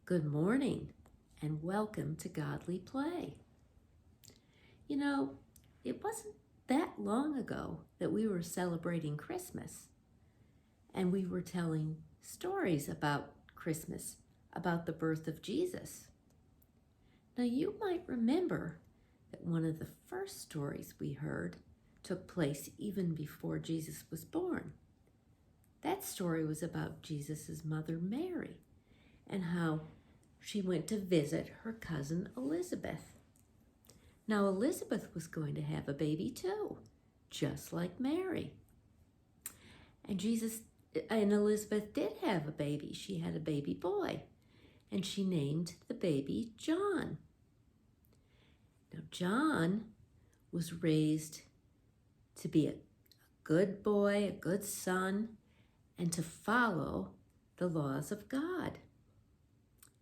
Good morning and welcome to Godly Play. You know, it wasn't that long ago that we were celebrating Christmas and we were telling stories about Christmas, about the birth of Jesus. Now, you might remember that one of the first stories we heard took place even before Jesus was born. That story was about Jesus' mother, Mary, and how she went to visit her cousin Elizabeth. Now, Elizabeth was going to have a baby too, just like Mary. And Elizabeth did have a baby. She had a baby boy, and she named the baby John. Now, John was raised to be a good boy, a good son, and to follow the laws of God.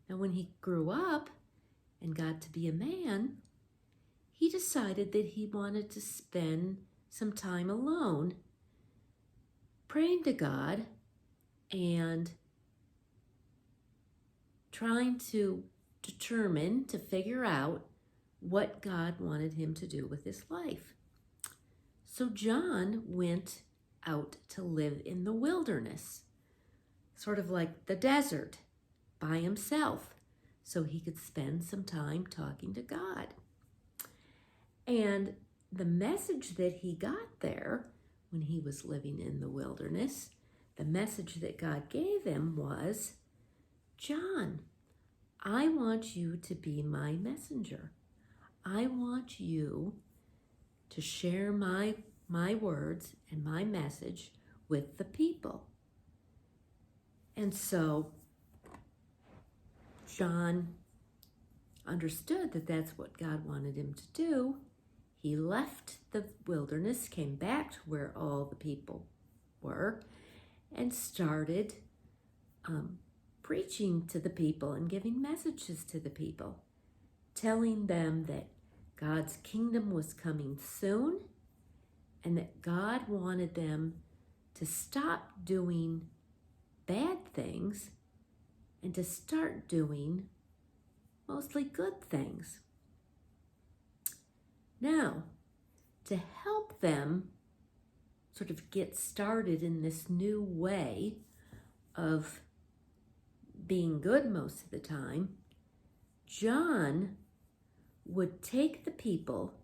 Now, when he grew up and got to be a man, he decided that he wanted to spend some time alone praying to God and trying to figure out what God wanted him to do with his life. So John went out to live in the wilderness, sort of like the desert, by himself, so he could spend some time talking to God. And the message that he got there when he was living in the wilderness, the message that God gave him was, John, I want you to be my messenger. I want you to share my words and my message with the people. And so John understood that that's what God wanted him to do. He left the wilderness, came back to where all the people were, and started preaching to the people and giving messages to the people, telling them that God's kingdom was coming soon and that God wanted them to stop doing bad things and to start doing mostly good things. Now, to help them sort of get started in this new way of being good most of the time, John would take the people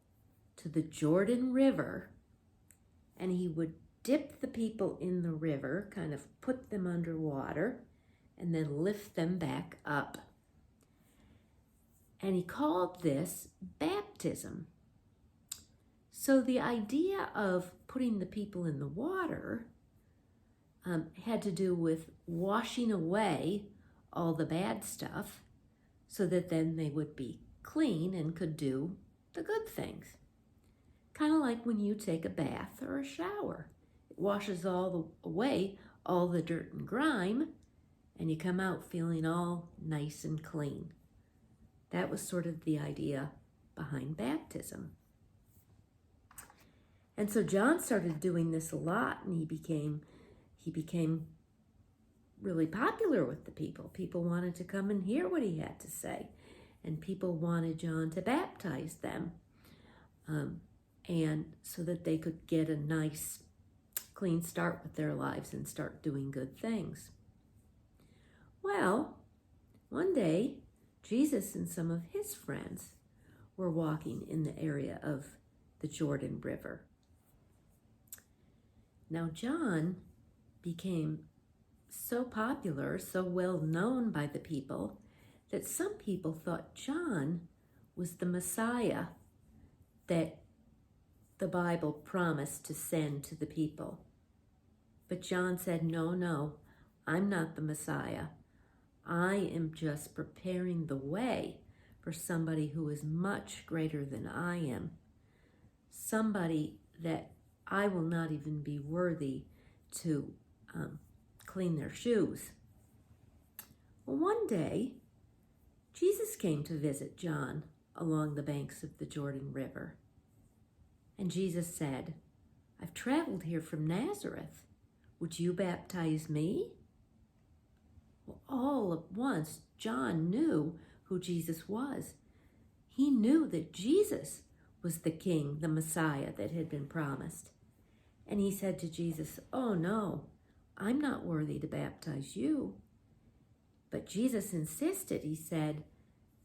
to the Jordan River and he would dip the people in the river, kind of put them underwater, and then lift them back up. And he called this baptism. So the idea of putting the people in the water had to do with washing away all the bad stuff so that then they would be clean and could do the good things. Kind of like when you take a bath or a shower. It washes away all the dirt and grime, and you come out feeling all nice and clean. That was sort of the idea behind baptism. And so John started doing this a lot, and he became really popular with the people. People wanted to come and hear what he had to say, and people wanted John to baptize them, and so that they could get a nice, clean start with their lives and start doing good things. Well, one day, Jesus and some of his friends were walking in the area of the Jordan River. Now, John became so popular, so well known by the people, that some people thought John was the Messiah that the Bible promised to send to the people. But John said, no, I'm not the Messiah. I am just preparing the way for somebody who is much greater than I am. Somebody that I will not even be worthy to clean their shoes. Well, one day, Jesus came to visit John along the banks of the Jordan River. And Jesus said, I've traveled here from Nazareth. Would you baptize me? Well, all all at once, John knew who Jesus was. He knew that Jesus was the King, the Messiah that had been promised. And he said to Jesus, "Oh no, I'm not worthy to baptize you." But Jesus insisted. He said,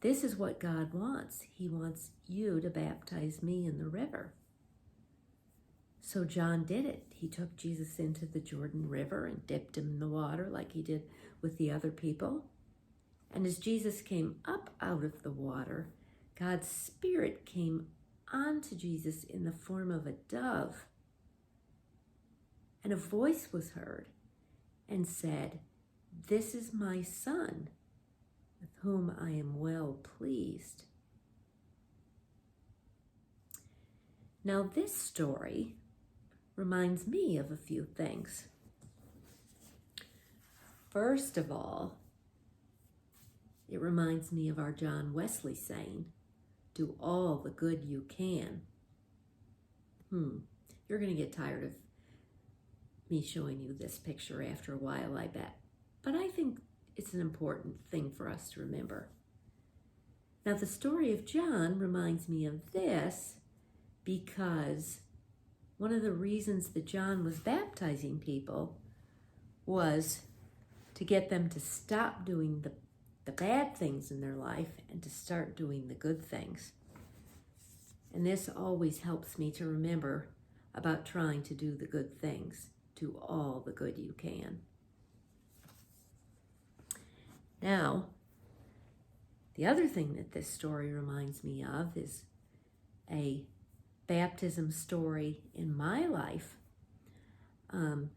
"This is what God wants. He wants you to baptize me in the river." So John did it. He took Jesus into the Jordan River and dipped him in the water like he did with the other people. And as Jesus came up out of the water, God's Spirit came onto Jesus in the form of a dove. And a voice was heard and said, "This is my Son, with whom I am well pleased." Now this story reminds me of a few things. First of all, it reminds me of our John Wesley saying, "Do all the good you can." You're going to get tired of me showing you this picture after a while, I bet. But I think it's an important thing for us to remember. Now, the story of John reminds me of this because one of the reasons that John was baptizing people was to get them to stop doing the bad things in their life and to start doing the good things. And this always helps me to remember about trying to do the good things. Do all the good you can. Now, the other thing that this story reminds me of is a baptism story in my life. And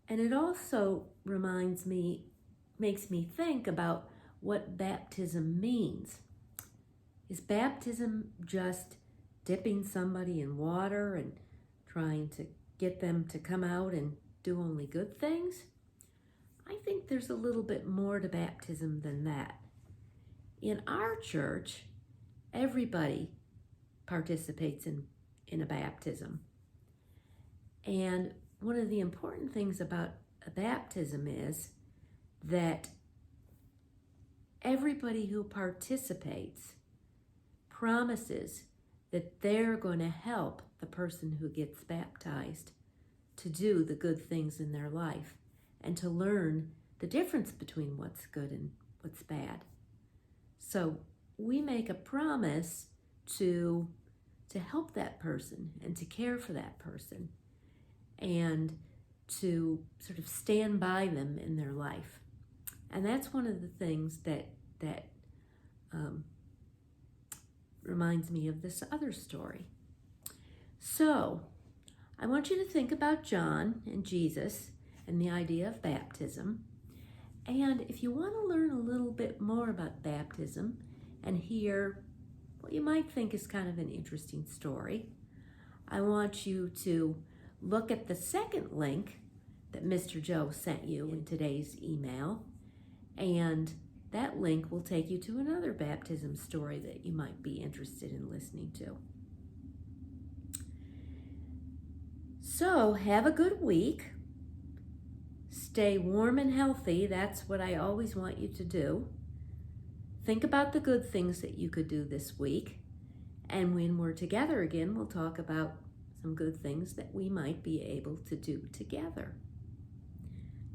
it also makes me think about what baptism means. Is baptism just dipping somebody in water and trying to get them to come out and do only good things? I think there's a little bit more to baptism than that. In our church, everybody participates in a baptism. And one of the important things about a baptism is that everybody who participates promises that they're going to help the person who gets baptized to do the good things in their life and to learn the difference between what's good and what's bad. So we make a promise to help that person and to care for that person and to sort of stand by them in their life. And that's one of the things that reminds me of this other story. So I want you to think about John and Jesus and the idea of baptism. And if you want to learn a little bit more about baptism and hear what you might think is kind of an interesting story, I want you to look at the second link that Mr. Joe sent you in today's email, and that link will take you to another baptism story that you might be interested in listening to. So have a good week. Stay warm and healthy. That's what I always want you to do. Think about the good things that you could do this week. And when we're together again, we'll talk about some good things that we might be able to do together.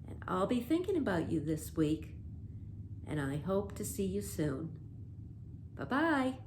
And I'll be thinking about you this week, and I hope to see you soon. Bye-bye.